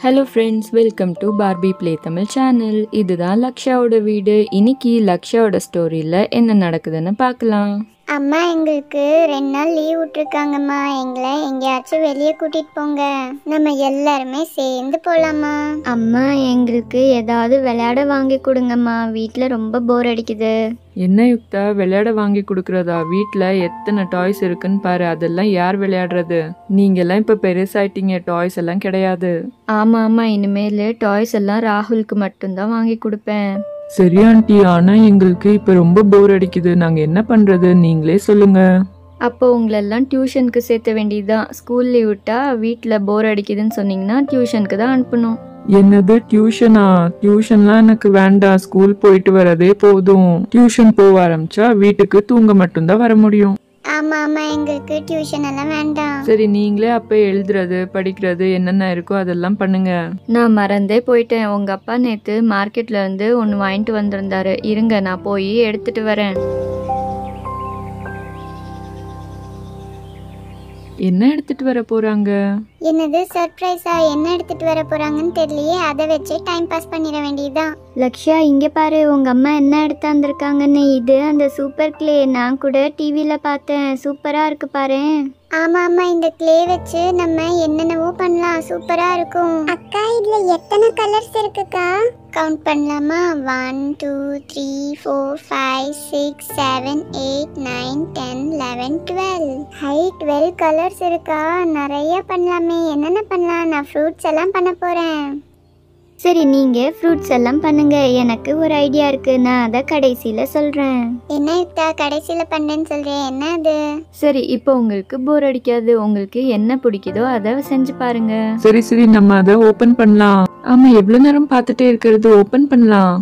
Hello friends, welcome to Barbie play Tamil channel. இதுதான் லக்ஷாவோட வீடு. இன்னைக்கு லக்ஷாவோட ஸ்டோரியில் என்ன நடக்குதுன்னு பார்க்கலாம். அம்மா, எங்களுக்கு 2 நாள் லீவ் விட்டுருக்காங்கம்மா. எங்களை எங்கேயாச்சும் வெளியே கூட்டிட்டு போங்க. நம்ம எல்லாருமே சேர்ந்து போலாமா? அம்மா, எங்களுக்கு ஏதாவது விளையாட வாங்கி கொடுங்கம்மா. வீட்டில் ரொம்ப போர் அடிக்குது. என்ன யுக்தா, விளையாட வாங்கி கொடுக்குறதா? வீட்டில் எத்தனை டாய்ஸ் இருக்குன்னு பாரு. அதெல்லாம் யார் விளையாடுறது? நீங்கெல்லாம் இப்போ பெருசாயிட்டீங்க, டாய்ஸ் எல்லாம் கிடையாது. ஆமாம், இனிமேல் டாய்ஸ் எல்லாம் ராகுலுக்கு மட்டும்தான் வாங்கி கொடுப்பேன். சரி ஆண்டி, ஆனா எங்களுக்கு இப்ப ரொம்ப போர் அடிக்குது. நாங்க என்ன பண்றது, நீங்களே சொல்லுங்க. அப்போ உங்களெல்லாம் டியூஷனுக்கு சேர்த்த வேண்டியதுதான். ஸ்கூல் லீவ் விட்டா வீட்டில் போர் அடிக்குதுன்னு சொன்னீங்கன்னா டியூஷனுக்கு தான் அனுப்பணும். என்னது டியூஷனா? டியூஷன்லாம் எனக்கு வேண்டாம். ஸ்கூல் போயிட்டு வரதே போதும். டியூஷன் போக ஆரம்பிச்சா வீட்டுக்கு தூங்க மட்டும்தான் வர முடியும். ஆமா ஆமா, எங்களுக்கு டியூஷன் எல்லாம் வேண்டாம். சரி, நீங்களே அப்ப எழுதுறது படிக்கிறது என்னென்ன இருக்கோ அதெல்லாம் பண்ணுங்க. நான் மறந்தே போயிட்டேன். உங்க அப்பா நேத்து மார்க்கெட்ல இருந்து ஒன்று வாங்கிட்டு வந்திருந்தாரு. இருங்க, நான் போய் எடுத்துட்டு வரேன். என்ன எடுத்துட்டு வர போறாங்க? என்னது சர்ப்ரைஸா? என்ன எடுத்துட்டு வர போறாங்கன்னு தெரியலையே. அதை வச்சு டைம் பாஸ் பண்ணிட வேண்டியதுதான். லக்ஷா, இங்க பாரு, உங்க அம்மா என்ன எடுத்து வந்திருக்காங்கன்னு. இது அந்த சூப்பர் கிளே. நான் கூட டிவில பார்த்தேன். சூப்பரா இருக்கு பாரு. ஆமா ஆமா, இந்த கிளே வச்சு நம்ம என்னென்னவோ பண்ணலாம். சூப்பரா இருக்கும். அக்கா, இதுல எத்தனை கலர்ஸ் இருக்குக்கா? கவுண்ட் பண்ணலாமா? 1 2 3 4 5 6 7 8 9 10 11 12. ஹை, 12 கலர்ஸ் இருக்கா? நிறைய பண்ணலாமே. என்னென்ன பண்ணலாம்? நான் ஃப்ரூட்ஸ் எல்லாம் பண்ண போறேன். சரி, நீங்க ஃப்ரூட்ஸ் எல்லாம் பண்ணுங்க. எனக்கு ஒரு ஐடியா இருக்கு. நான் அதை கடைசியில சொல்றேன். என்ன யுக்தா, கடைசியில பண்ணேன்னு சொல்றேன்? என்ன அது? சரி, இப்போ உங்களுக்கு போர் அடிக்காது. உங்களுக்கு என்ன பிடிக்குதோ அதை செஞ்சு பாருங்க. சரி சரி, நம்ம அதை ஓபன் பண்ணலாம். ஆமா, எவ்வளவு நேரம் பார்த்துட்டே இருக்கிறது? ஓபன் பண்ணலாம்.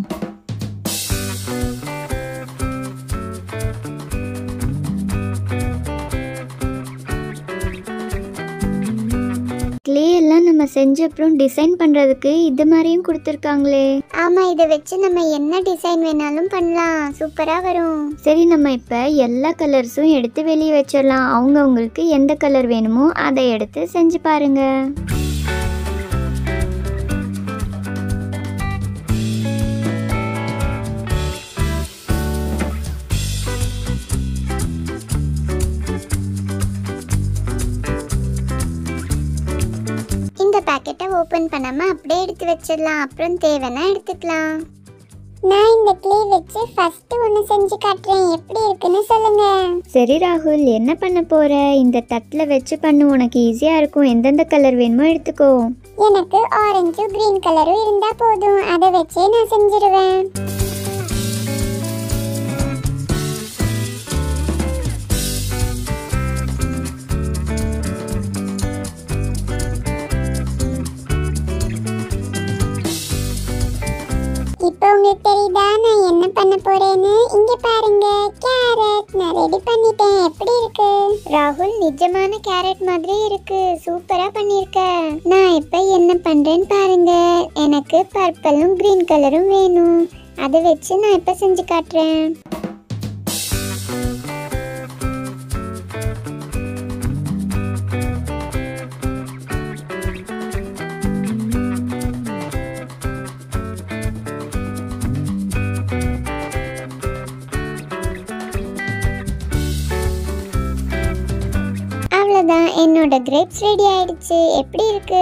கிளே எல்லாம் நம்ம செஞ்ச அப்புறம் டிசைன் பண்றதுக்கு இது மாதிரியும் கொடுத்துருக்காங்களே. ஆமா, இதை வச்சு நம்ம என்ன டிசைன் வேணாலும் பண்ணலாம். சூப்பரா வரும். சரி, நம்ம இப்ப எல்லா கலர்ஸும் எடுத்து வெளியே வச்சிடலாம். அவங்களுக்கு எந்த கலர் வேணுமோ அதை எடுத்து செஞ்சு பாருங்க. இந்த பாக்கெட்டை ஓபன் பண்ணாம அப்படியே எடுத்து வச்சிடலாம். அப்புறம் தேவைன்னா எடுத்துக்கலாம். நான் இந்த கிளே வச்சு ஃபர்ஸ்ட் ஒன்னு செஞ்சு காட்டுறேன். எப்படி இருக்குன்னு சொல்லுங்க. சரி ராகுல், என்ன பண்ண போற? இந்த தட்டில் வச்சு பண்ணு, உனக்கு ஈஸியா இருக்கும். எந்தெந்த கலர் வேணுமோ எடுத்துக்கோ. எனக்கு ஆரஞ்சும் கிரீன் கலரும் இருந்தா போதும். அதை வச்சே நான் செஞ்சிருவேன். இப்போ உங்களுக்கு தெரியுதா நான் என்ன பண்ண போறேன்னு? இங்க பாருங்க, கேரட் நான் ரெடி பண்ணிட்டேன். எப்படி இருக்கு ராகுல்? நிஜமான கேரட் மாதிரி இருக்கு. சூப்பரா பண்ணிருக்க. நான் இப்ப என்ன பண்றேன்னு பாருங்க. எனக்கு பர்பிளும் கிரீன் கலரும் வேணும். அதை வச்சு நான் இப்ப செஞ்சு காட்டுறேன். என்னோட கிரேப்ஸ் ரெடி ஆயிடுச்சு. எப்படி இருக்கு?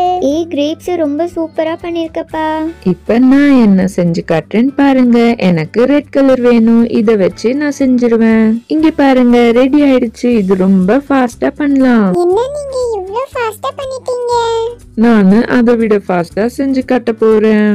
கிரேப்ஸ் ரொம்ப சூப்பரா பண்ணிருக்கப்பா. இப்ப நான் என்ன செஞ்சு காட்டுறேன்னு பாருங்க. எனக்கு ரெட் கலர் வேணும். இத வச்சு நான் செஞ்சிருவேன். இங்க பாருங்க, ரெடி ஆயிடுச்சு. இது ரொம்ப ஃபாஸ்டா பண்ணலாம். என்ன நீங்க இவ்ளோ ஃபாஸ்டா பண்ணிட்டீங்க? நானு அதை விட ஃபாஸ்டா செஞ்சு காட்ட போறேன்.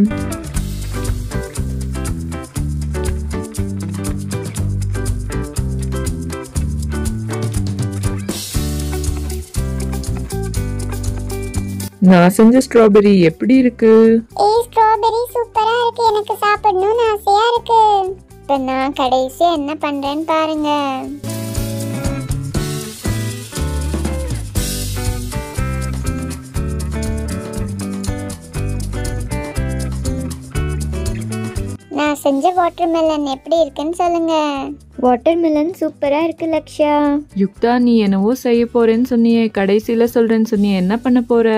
நான் செஞ்ச ஸ்ட்ராபெரி எப்படி இருக்கு? ஸ்ட்ராபெரி சூப்பரா இருக்கு. எனக்கு சாப்பிடணும்னு ஆசையா இருக்கு. இப்ப நான் கடைசியா என்ன பண்றேன்னு பாருங்க. நான் செஞ்ச வாட்டர்மெலன் எப்படி இருக்குன்னு சொல்லுங்க. வாட்டர்மெலன் சூப்பரா இருக்கு லக்ஷா. யுக்தா, நீ என்னவோ செய்ய போறேன்னு சொன்னியே, கடைசியில சொல்றேன்னு சொன்னியே, என்ன பண்ண போற?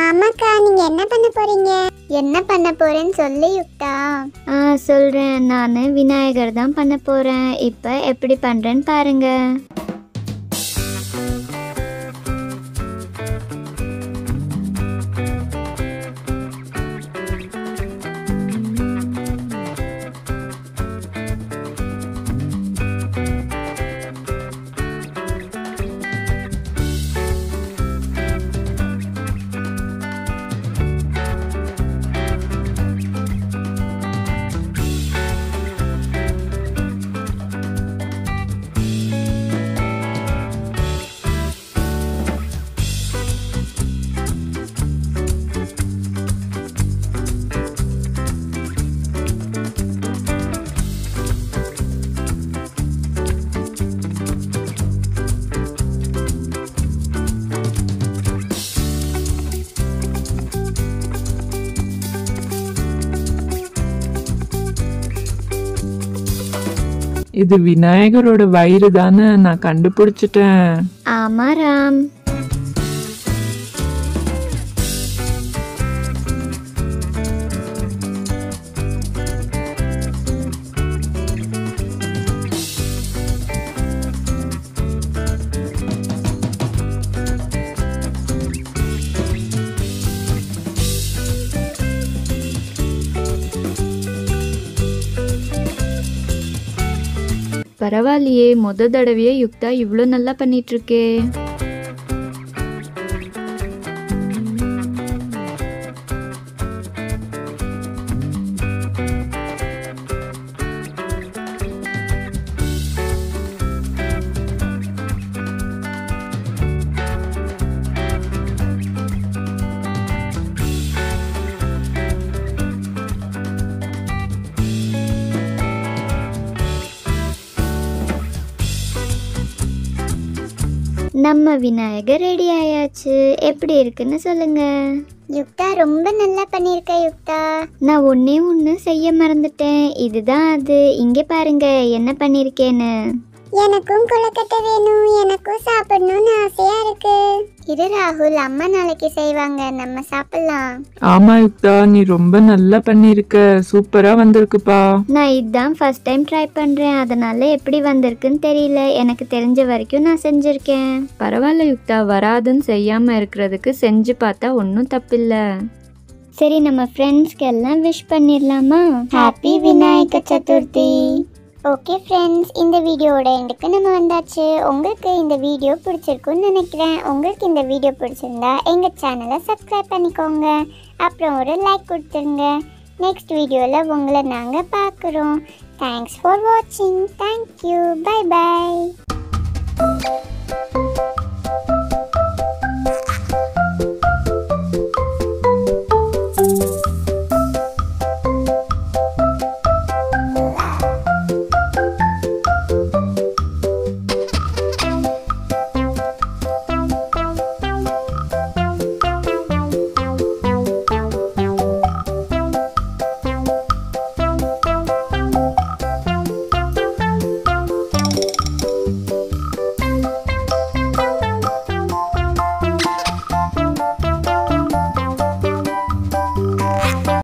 ஆமாக்கா, நீங்க என்ன பண்ண போறீங்க? என்ன பண்ண போறேன்னு சொல்லு யுக்தா. சொல்கிறேன். நான் விநாயகர் தான் பண்ண போகிறேன். இப்போ எப்படி பண்ணுறேன்னு பாருங்க. இது விநாயகரோட வயிறு தானே, நான் கண்டுபிடிச்சிட்டேன். ஆமா ராம். பரவாயில்லையே, முத தடவையே யுக்தா இவ்வளோ நல்லா பண்ணிட்டு இருக்கே. நம்ம விநாயகர் ரெடி ஆயாச்சு. எப்படி இருக்குன்னு சொல்லுங்க. யுக்தா ரொம்ப நல்லா பண்ணிருக்க யுக்தா. நான் ஒன்று செய்ய மறந்துட்டேன். இதுதான் அது. இங்கே பாருங்க என்ன பண்ணியிருக்கேன்னு. எனக்கும் கொழுக்கட்டை வேணும். எனக்கும் சாப்பிடணும்னு ஆசையா இருக்கு. இரு ராகுல், அம்மா நாளைக்கு செய்வாங்க, நம்ம சாப்பிடலாம். ஆமா யுக்தா, நீ ரொம்ப நல்லா பண்ணிருக்க. சூப்பரா வந்திருக்குப்பா. நான் இதுதான் ஃபர்ஸ்ட் டைம் ட்ரை பண்ணுறேன். அதனால எப்படி வந்திருக்குன்னு தெரியல. எனக்கு தெரிஞ்ச வரைக்கும் நான் செஞ்சுருக்கேன். பரவாயில்ல யுக்தா, வராதுன்னு செய்யாமல் இருக்கிறதுக்கு செஞ்சு பார்த்தா ஒன்றும் தப்பில்லை. சரி, நம்ம ஃப்ரெண்ட்ஸ்க்கு எல்லாம் விஷ் பண்ணிடலாமா? Happy Vinayaka Chaturthi. Okay friends, இந்த வீடியோட எண்டுக்கு நம்ம வந்தாச்சு. உங்களுக்கு இந்த வீடியோ பிடிச்சிருக்குன்னு நினைக்கிறேன். உங்களுக்கு இந்த வீடியோ பிடிச்சிருந்தா எங்கள் சேனலை சப்ஸ்கிரைப் பண்ணிக்கோங்க. அப்புறம் ஒரு லைக் கொடுத்துருங்க. நெக்ஸ்ட் வீடியோவில் உங்களை நாங்கள் பார்க்குறோம். தேங்க்ஸ் ஃபார் வாட்சிங். தேங்க்யூ. Bye bye.